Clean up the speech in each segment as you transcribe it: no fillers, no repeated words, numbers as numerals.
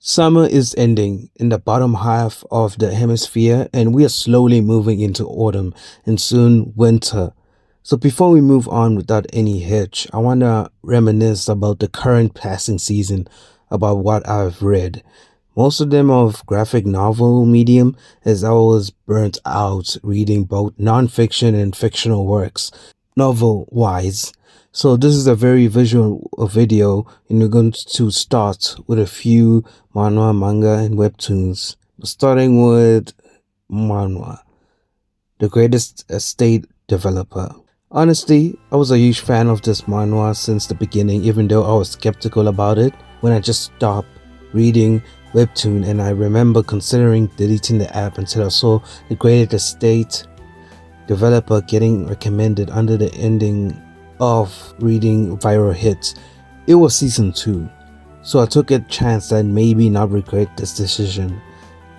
Summer is ending in the bottom half of the hemisphere, and we are slowly moving into autumn and soon winter. So, before we move on without any hitch, I want to reminisce about the current passing season, about what I've read. Most of them of graphic novel medium, as I was burnt out reading both non-fiction and fictional works, novel wise. So this is a very visual video, and we're going to start with a few manhwa, manga, and webtoons. Starting with Manhwa, the greatest estate developer. Honestly, I was a huge fan of this manhwa since the beginning, even though I was skeptical about it when I just stopped reading webtoon, and I remember considering deleting the app until I saw the greatest estate developer getting recommended under the ending of reading viral hits. It was season 2, so I took a chance that maybe not regret this decision.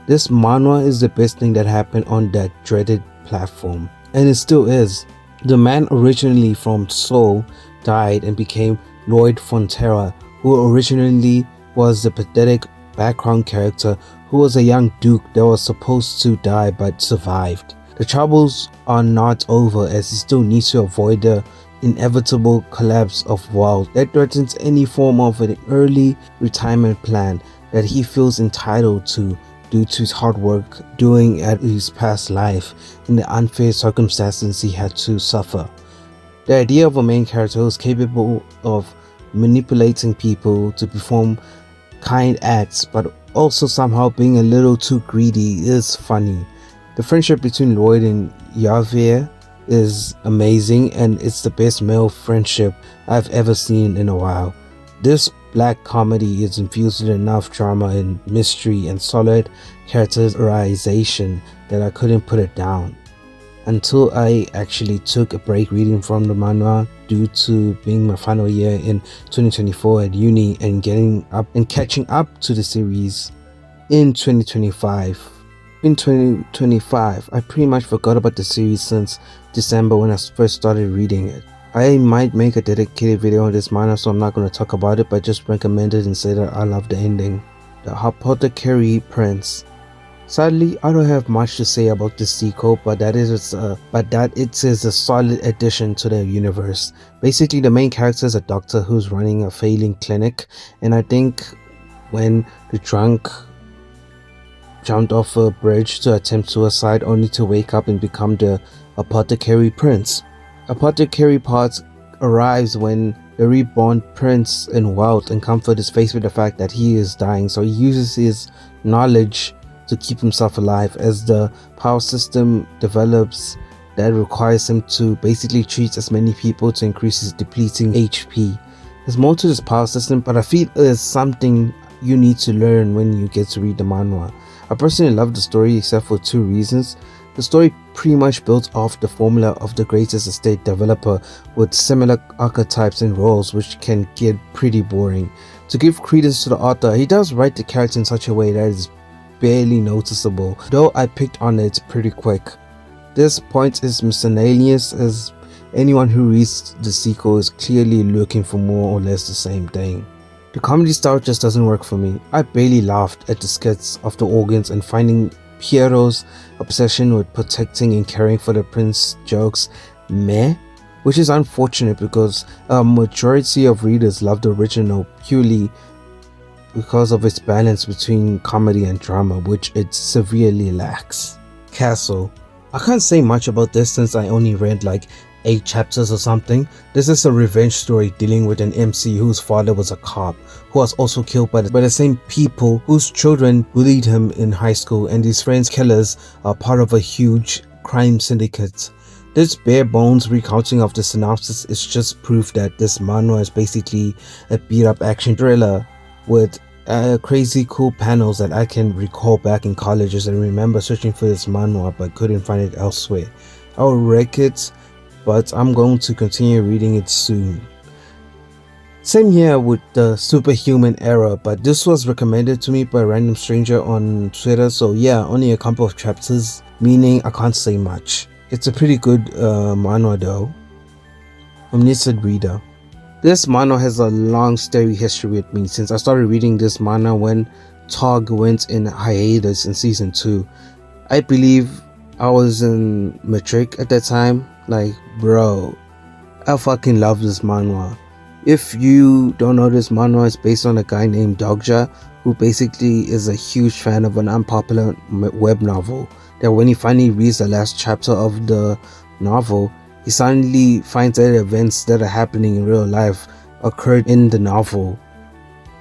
This manhwa is the best thing that happened on that dreaded platform, and it still is. The man originally from Seoul died and became Lloyd Fonterra, who originally was the pathetic background character who was a young duke that was supposed to die but survived. The troubles are not over, as he still needs to avoid the inevitable collapse of wealth that threatens any form of an early retirement plan that he feels entitled to due to his hard work doing at his past life and the unfair circumstances he had to suffer. The idea of a main character who is capable of manipulating people to perform kind acts but also somehow being a little too greedy is funny. The friendship between Lloyd and Javier is amazing, and it's the best male friendship I've ever seen in a while. This black comedy is infused with enough drama and mystery and solid characterization that I couldn't put it down. Until I actually took a break reading from the manhwa due to being my final year in 2024 at uni and catching up to the series in 2025. In 2025, I pretty much forgot about the series since December when I first started reading it. I might make a dedicated video on this manhwa, so I'm not going to talk about it, but just recommend it and say that I love the ending. The Apothecary Prince. Sadly, I don't have much to say about this sequel, but that it is a solid addition to the universe. Basically, the main character is a doctor who's running a failing clinic, and I think when the drunk jumped off a bridge to attempt suicide only to wake up and become the Apothecary Prince. Apothecary Pot arrives when the reborn prince in wealth and comfort is faced with the fact that he is dying, so he uses his knowledge to keep himself alive as the power system develops that requires him to basically treat as many people to increase his depleting HP. There's more to this power system, but I feel it's something you need to learn when you get to read the manhwa. I personally love the story except for 2 reasons. The story pretty much builds off the formula of the greatest estate developer with similar archetypes and roles, which can get pretty boring. To give credence to the author, he does write the character in such a way that is barely noticeable, though I picked on it pretty quick. This point is miscellaneous, as anyone who reads the sequel is clearly looking for more or less the same thing. The comedy style just doesn't work for me. I barely laughed at the skits of the organs and finding Piero's obsession with protecting and caring for the prince jokes meh, which is unfortunate because a majority of readers love the original purely because of its balance between comedy and drama, which it severely lacks. Castle. I can't say much about this since I only read like 8 chapters or something. This is a revenge story dealing with an MC whose father was a cop who was also killed by the same people whose children bullied him in high school, and these friends killers are part of a huge crime syndicate. This bare bones recounting of the synopsis is just proof that this manhwa is basically a beat up action thriller with crazy cool panels that I can recall back in colleges and remember searching for this manhwa but couldn't find it elsewhere. I'll wreck it, but I'm going to continue reading it soon. Same here with the superhuman era, but this was recommended to me by a random stranger on Twitter, so yeah, only a couple of chapters, meaning I can't say much. It's a pretty good manhwa though. Omniscient Reader. This manhwa has a long story history with me since I started reading this manhwa when Tog went in hiatus in season 2. I believe I was in matric at that time. Like, bro, I fucking love this manhwa. If you don't know, this manhwa is based on a guy named Dogja, who basically is a huge fan of an unpopular web novel. That when he finally reads the last chapter of the novel, he suddenly finds that events that are happening in real life occurred in the novel.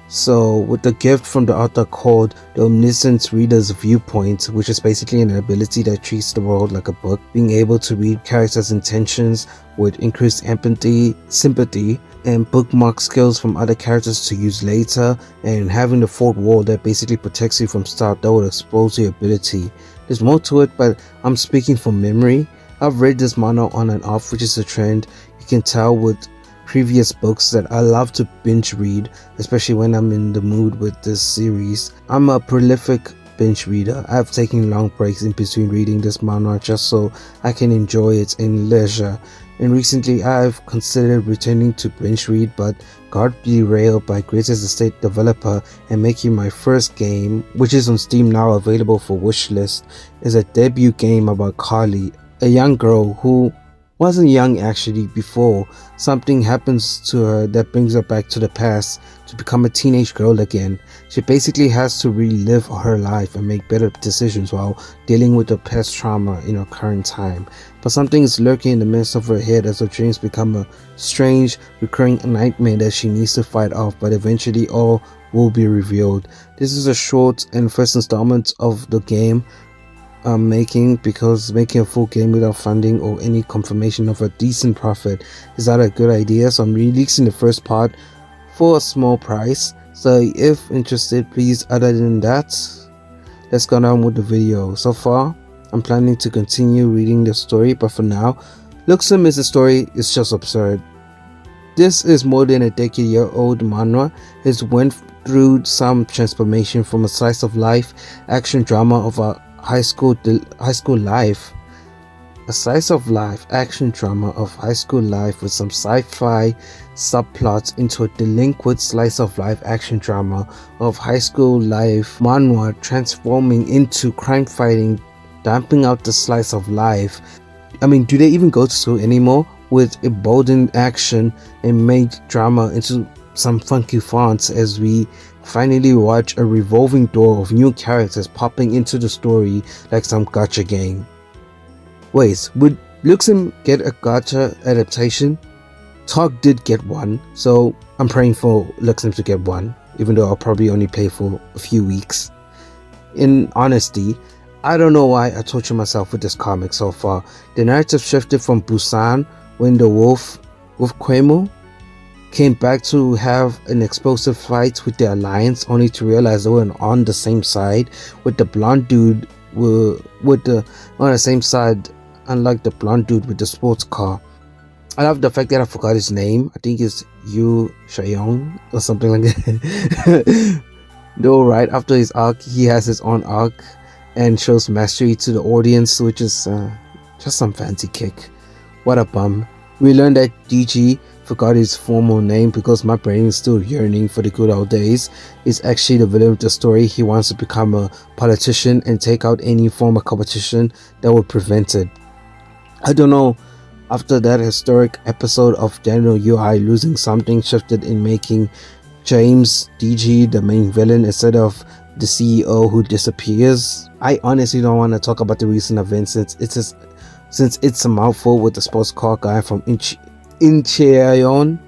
So, with the gift from the author called the Omniscient Reader's Viewpoint, which is basically an ability that treats the world like a book, being able to read characters' intentions with increased empathy, sympathy, and bookmark skills from other characters to use later, and having the fourth wall that basically protects you from stuff that would expose your ability. There's more to it, but I'm speaking from memory. I've read this manga on and off, which is a trend. You can tell with previous books that I love to binge read, especially when I'm in the mood with this series. I'm a prolific binge reader. I've taken long breaks in between reading this manga just so I can enjoy it in leisure. And recently I've considered returning to binge read, but got derailed by Greatest Estate developer and making my first game, which is on Steam now available for wishlist, is a debut game about Carly, a young girl who wasn't young actually before. Something happens to her that brings her back to the past to become a teenage girl again. She basically has to relive her life and make better decisions while dealing with the past trauma in her current time. But something is lurking in the midst of her head as her dreams become a strange, recurring nightmare that she needs to fight off, but eventually all will be revealed. This is a short and first installment of the game I'm making, because making a full game without funding or any confirmation of a decent profit is not a good idea, so I'm releasing the first part for a small price. So if interested, please, other than that, let's go on with the video. So far I'm planning to continue reading the story, but for now, Luxem is the story is just absurd. This is more than a decade-year-old manhwa. It went through some transformation from a slice of life action drama of a high school life, a slice of life action drama of high school life with some sci-fi subplots into a delinquent slice of life action drama of high school life manhwa, transforming into crime fighting, damping out the slice of life. I mean, do they even go to school anymore? With emboldened action and made drama into some funky fonts as we finally watch a revolving door of new characters popping into the story like some gacha game. Wait, would Luxem get a gacha adaptation? Tog did get one, so I'm praying for Luxem to get one, even though I'll probably only pay for a few weeks. In honesty, I don't know why I torture myself with this comic so far. The narrative shifted from Busan when the wolf Quemo came back to have an explosive fight with the Alliance, only to realize they were on the same side with the blonde dude on the same side, unlike the blonde dude with the sports car. I love the fact that I forgot his name. I think it's Yu Shayong or something like that. Though right after his arc, he has his own arc and shows mastery to the audience, which is just some fancy kick. What a bum. We learned that DG forgot his formal name because my brain is still yearning for the good old days. Is actually the villain of the story. He wants to become a politician and take out any form of competition that would prevent it. I don't know, after that historic episode of Daniel UI losing something shifted in making James DG the main villain instead of the CEO who disappears. I honestly don't want to talk about the recent events since it's a mouthful with the sports car guy from Incheon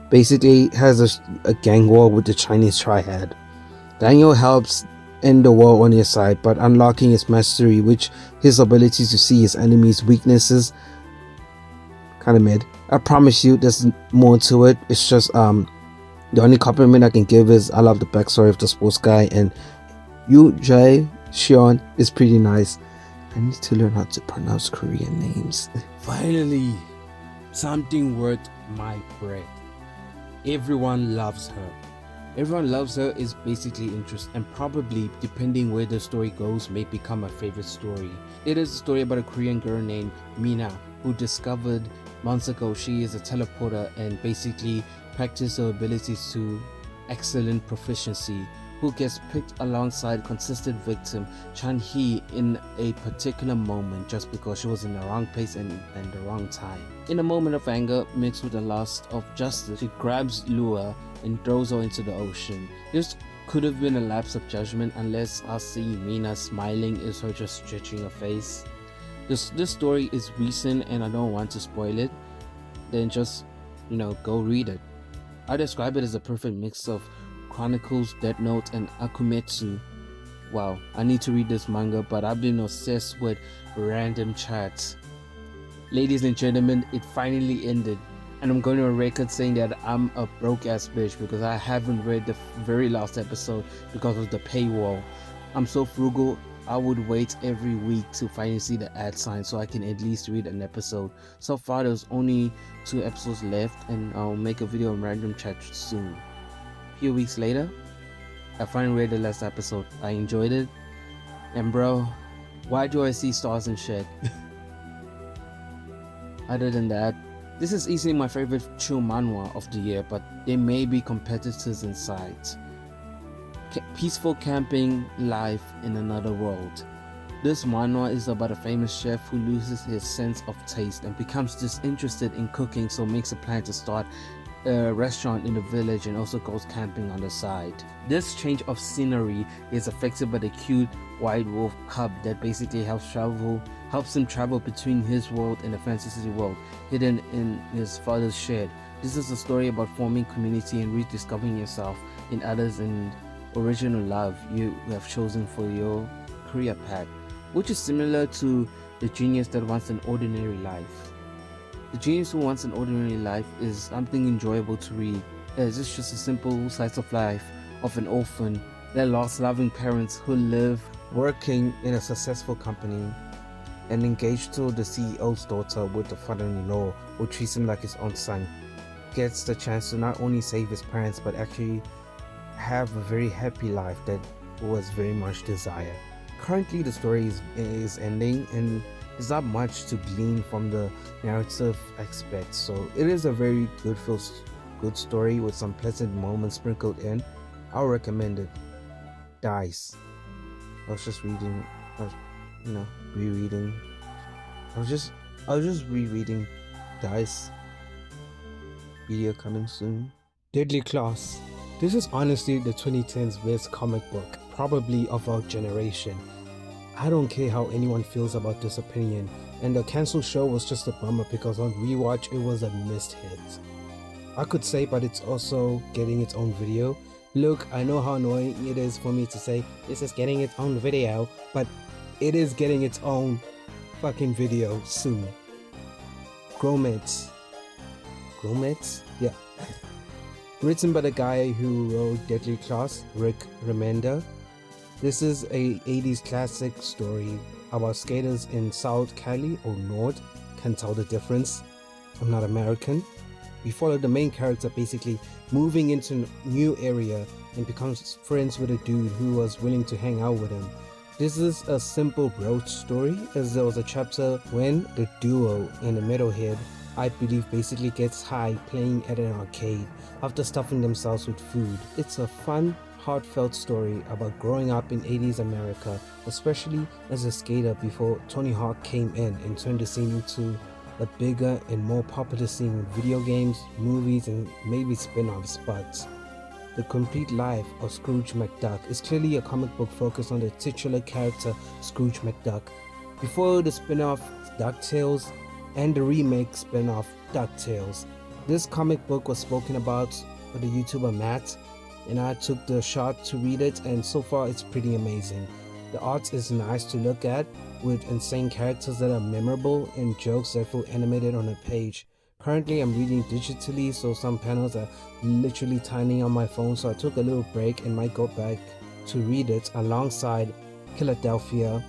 basically has a gang war with the Chinese triad. Daniel helps end the war on his side, but unlocking his mastery, which his ability to see his enemies' weaknesses, kind of mid. I promise you there's more to it. It's just the only compliment I can give is I love the backstory of the sports guy, and Yu Jae Xion is pretty nice. I need to learn how to pronounce Korean names. Finally, something worth my bread. Everyone loves her. Everyone loves her is basically interest, and probably, depending where the story goes, may become a favorite story. It is a story about a Korean girl named Mina who discovered months ago she is a teleporter and basically practiced her abilities to excellent proficiency. who gets picked alongside consistent victim Chan-hee in a particular moment just because she was in the wrong place and the wrong time. In a moment of anger mixed with the lust of justice, she grabs Lua and throws her into the ocean. This could have been a lapse of judgment unless I see Mina smiling is her just stretching her face. This story is recent and I don't want to spoil it. Then just, go read it. I describe it as a perfect mix of Chronicles, Death Note, and Akumetsu. Wow, I need to read this manga, but I've been obsessed with random chats. Ladies and gentlemen, it finally ended, and I'm going to a record saying that I'm a broke ass bitch because I haven't read the very last episode because of the paywall. I'm so frugal, I would wait every week to finally see the ad sign so I can at least read an episode. So far there's only 2 episodes left and I'll make a video on random chat soon. A few weeks later, I finally read the last episode. I enjoyed it. And bro, why do I see stars and shit? Other than that, this is easily my favorite chill manhwa of the year, but there may be competitors inside. Peaceful camping life in another world. This manhwa is about a famous chef who loses his sense of taste and becomes disinterested in cooking, so makes a plan to start a restaurant in the village and also goes camping on the side. This change of scenery is affected by the cute white wolf cub that basically helps him travel between his world and the fantasy world hidden in his father's shed. This is a story about forming community and rediscovering yourself in others and original love you have chosen for your career path, which is similar to the genius that wants an ordinary life. The Genius Who Wants an Ordinary Life is something enjoyable to read, as it's just a simple slice of life of an orphan that lost loving parents who live working in a successful company and engaged to the CEO's daughter with the father-in-law who treats him like his own son. Gets the chance to not only save his parents but actually have a very happy life that was very much desired. Currently the story is ending and there's not much to glean from the narrative aspect, so it is a very good story with some pleasant moments sprinkled in. I'll recommend it. Dice. I was just reading, rereading. I was just rereading Dice. Video coming soon. Deadly Class. This is honestly the 2010s best comic book, probably of our generation. I don't care how anyone feels about this opinion, and the cancelled show was just a bummer because on rewatch it was a missed hit. I could say, but it's also getting its own video. Look, I know how annoying it is for me to say this is getting its own video, but it is getting its own fucking video soon. Gromets? Yeah. Written by the guy who wrote Deadly Class, Rick Remender. This is a 80s classic story about skaters in South Cali or North. Can't tell the difference. I'm not American. We follow the main character basically moving into a new area and becomes friends with a dude who was willing to hang out with him. This is a simple road story, as there was a chapter when the duo and the metalhead, I believe, basically gets high playing at an arcade after stuffing themselves with food. It's a fun, heartfelt story about growing up in 80s America, especially as a skater before Tony Hawk came in and turned the scene into a bigger and more popular scene with video games, movies, and maybe spin-offs. But the complete life of Scrooge McDuck is clearly a comic book focused on the titular character Scrooge McDuck. Before the spin-off DuckTales and the remake spin-off DuckTales, this comic book was spoken about by the YouTuber Matt, and I took the shot to read it, and so far it's pretty amazing. The art is nice to look at, with insane characters that are memorable and jokes that feel animated on a page. Currently I'm reading digitally, so some panels are literally tiny on my phone, so I took a little break and might go back to read it alongside Philadelphia,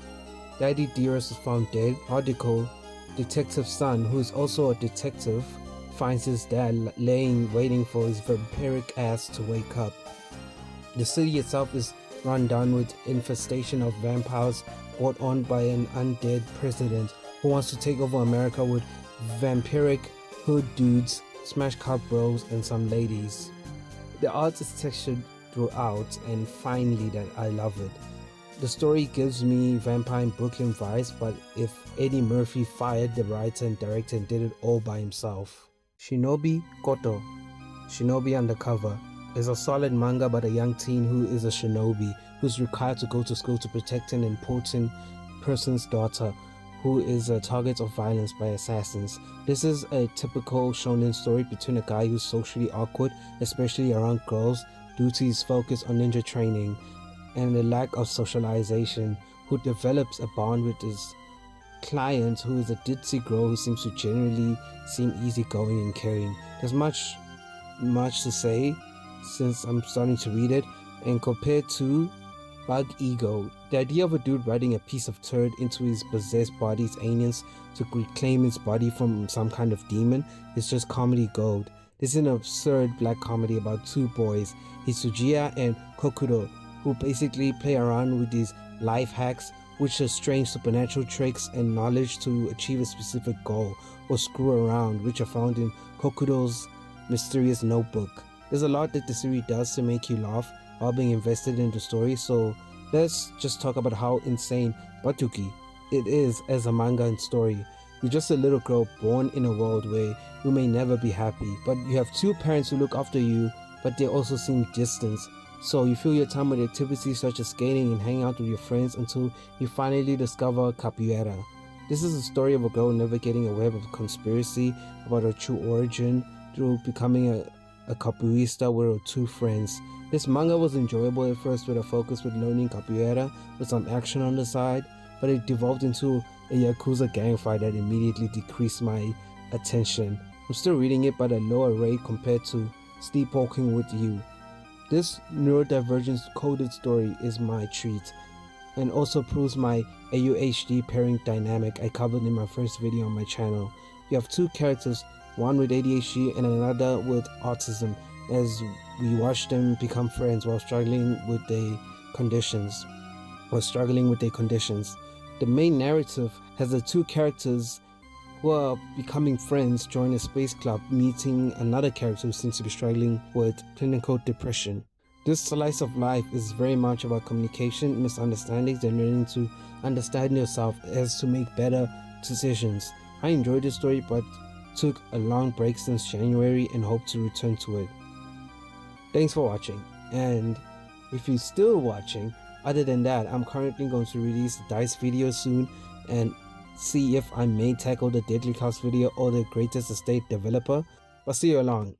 Daddy Dearest is Found Dead, article, Detective Son, who is also a detective, finds his dad waiting for his vampiric ass to wake up. The city itself is run down with infestation of vampires brought on by an undead president who wants to take over America with vampiric hood dudes, smash car bros, and some ladies. The art is textured throughout, and finally that I love it. The story gives me Vampire in Brooklyn vibes, but if Eddie Murphy fired the writer and director and did it all by himself. Shinobi Koto, Shinobi Undercover, is a solid manga about a young teen who is a shinobi who's required to go to school to protect an important person's daughter who is a target of violence by assassins. This is a typical shonen story between a guy who's socially awkward, especially around girls, due to his focus on ninja training and the lack of socialization, who develops a bond with his client who is a ditzy girl who seems to generally seem easygoing and caring. There's much to say since I'm starting to read it, and compared to Bug Ego, the idea of a dude riding a piece of turd into his possessed body's aliens to reclaim his body from some kind of demon is just comedy gold. This is an absurd black comedy about two boys, Hisujiya and Kokuro, who basically play around with these life hacks, which are strange supernatural tricks and knowledge to achieve a specific goal, or screw around, which are found in Kokuro's mysterious notebook. There's a lot that the series does to make you laugh while being invested in the story, so let's just talk about how insane Batuki it is as a manga and story. You're just a little girl born in a world where you may never be happy, but you have two parents who look after you, but they also seem distant. So you fill your time with activities such as skating and hanging out with your friends until you finally discover capoeira. This is a story of a girl navigating a web of conspiracy about her true origin through becoming a capoeirista with her two friends. This manga was enjoyable at first with a focus with learning capoeira with some action on the side, but it devolved into a Yakuza gang fight that immediately decreased my attention. I'm still reading it but at a lower rate compared to Sleepwalking with You. This neurodivergence coded story is my treat and also proves my AUHD pairing dynamic I covered in my first video on my channel. You have two characters, one with ADHD and another with autism, as we watch them become friends while struggling with their conditions. The main narrative has the two characters who are becoming friends join a space club, meeting another character who seems to be struggling with clinical depression. This slice of life is very much about communication, misunderstandings, and learning to understand yourself as to make better decisions. I enjoyed the story but took a long break since January and hope to return to it. Thanks for watching, and if you're still watching, other than that, I'm currently going to release the DICE video soon and see if I may tackle the Deadly Class video or the Greatest Estate Developer. But see you along.